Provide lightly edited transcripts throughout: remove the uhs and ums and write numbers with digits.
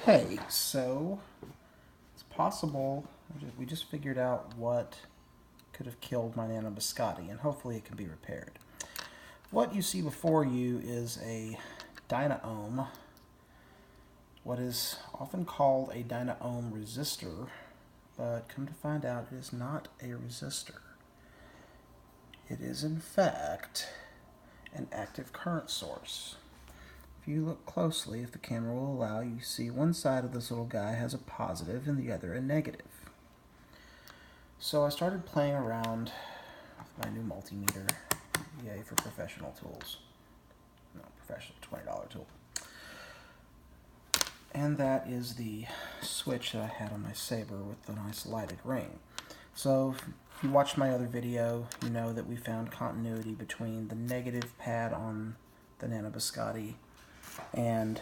Hey, so it's possible we just figured out what could have killed my Nano Biscotti, and hopefully it can be repaired. What you see before you is a Dynaohm, what is often called a Dynaohm resistor, but come to find out it is not a resistor. It is in fact an active current source. If you look closely, if the camera will allow, you see one side of this little guy has a positive and the other a negative. So I started playing around with my new multimeter. Yay for professional tools. No, professional $20 tool. And that is the switch that I had on my Sabre with the nice lighted ring. So if you watched my other video, you know that we found continuity between the negative pad on the Nano Biscotti and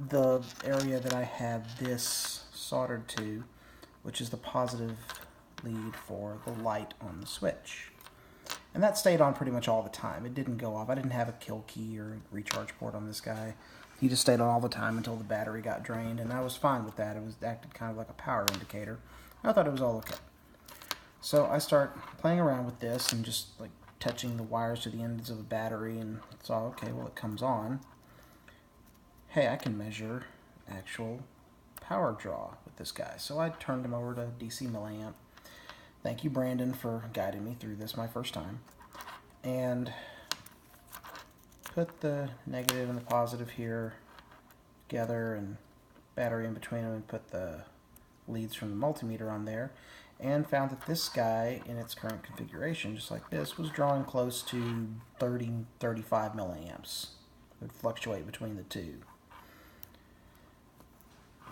the area that I had this soldered to, which is the positive lead for the light on the switch. And that stayed on pretty much all the time. It didn't go off. I didn't have a kill key or recharge port on this guy. He just stayed on all the time until the battery got drained, and I was fine with that. It acted kind of like a power indicator. I thought it was all okay. So I start playing around with this and just like touching the wires to the ends of the battery, and saw, okay, well, it comes on. Hey, I can measure actual power draw with this guy. So I turned him over to DC milliamp. Thank you, Brandon, for guiding me through this my first time. And put the negative and the positive here together and battery in between them, and put the leads from the multimeter on there, and found that this guy in its current configuration, just like this, was drawing close to 35 milliamps. It would fluctuate between the two.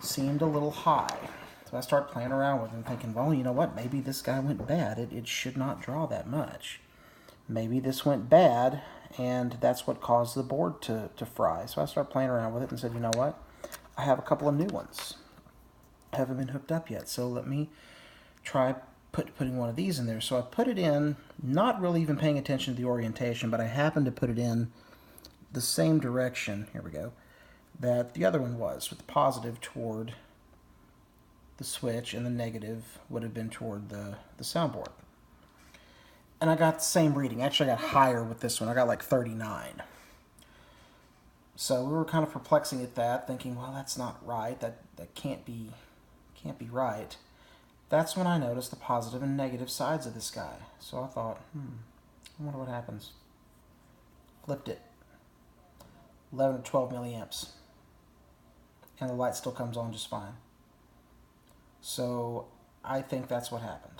Seemed a little high. So I start playing around with it and thinking, well, you know what, maybe this guy went bad. It should not draw that much. Maybe this went bad, and that's what caused the board to fry. So I started playing around with it and said, you know what, I have a couple of new ones. I haven't been hooked up yet, so let me try putting one of these in there. So I put it in, not really even paying attention to the orientation, but I happened to put it in the same direction, here we go, that the other one was, with the positive toward the switch and the negative would have been toward the soundboard. And I got the same reading. Actually, I got higher with this one. I got like 39. So we were kind of perplexing at that, thinking, well, that's not right. That can't be right. That's when I noticed the positive and negative sides of this guy. So I thought, I wonder what happens. Flipped it. 11 to 12 milliamps. And the light still comes on just fine. So I think that's what happened.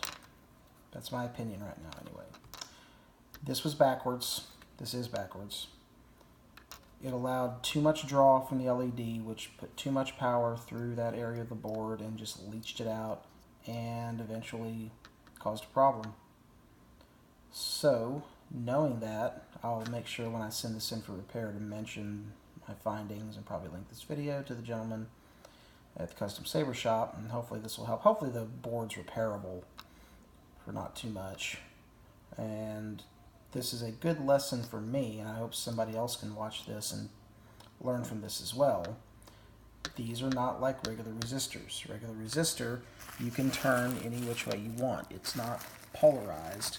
That's my opinion right now anyway. This was backwards. This is backwards. It allowed too much draw from the LED, which put too much power through that area of the board and just leached it out and eventually caused a problem. So, knowing that, I'll make sure when I send this in for repair to mention my findings and probably link this video to the gentleman at the Custom Sabre Shop, and hopefully this will help. Hopefully the board's repairable for not too much. And this is a good lesson for me, and I hope somebody else can watch this and learn from this as well. These are not like regular resistors. Regular resistor, you can turn any which way you want. It's not polarized.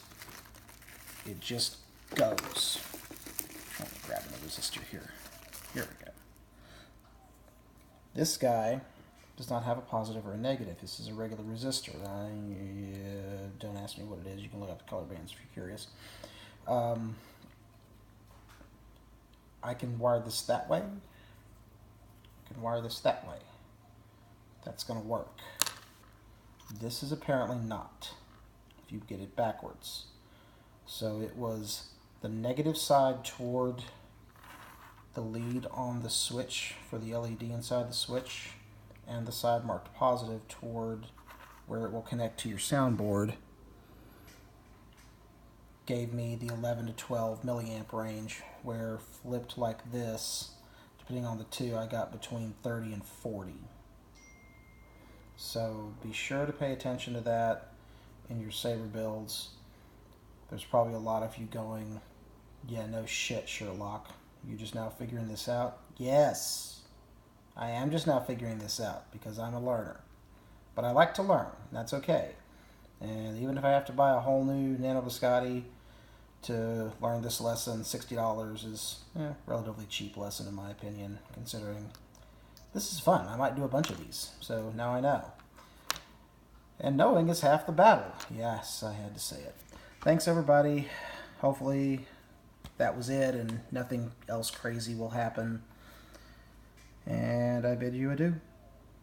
It just goes. Let me grab another resistor here. Here we go. This guy does not have a positive or a negative. This is a regular resistor. Don't ask me what it is. You can look up the color bands if you're curious. I can wire this that way. I can wire this that way. That's going to work. This is apparently not, if you get it backwards. So it was the negative side toward the lead on the switch for the LED inside the switch, and the side marked positive toward where it will connect to your soundboard. Gave me the 11 to 12 milliamp range, where flipped like this, depending on the two, I got between 30 and 40. So be sure to pay attention to that in your Sabre builds. There's probably a lot of you going, yeah, no shit, Sherlock. You just now figuring this out? Yes. I am just now figuring this out because I'm a learner. But I like to learn. That's okay. And even if I have to buy a whole new Nano Biscotti to learn this lesson, $60 is a relatively cheap lesson in my opinion, considering this is fun. I might do a bunch of these. So now I know. And knowing is half the battle. Yes, I had to say it. Thanks, everybody. Hopefully that was it and nothing else crazy will happen. And I bid you adieu.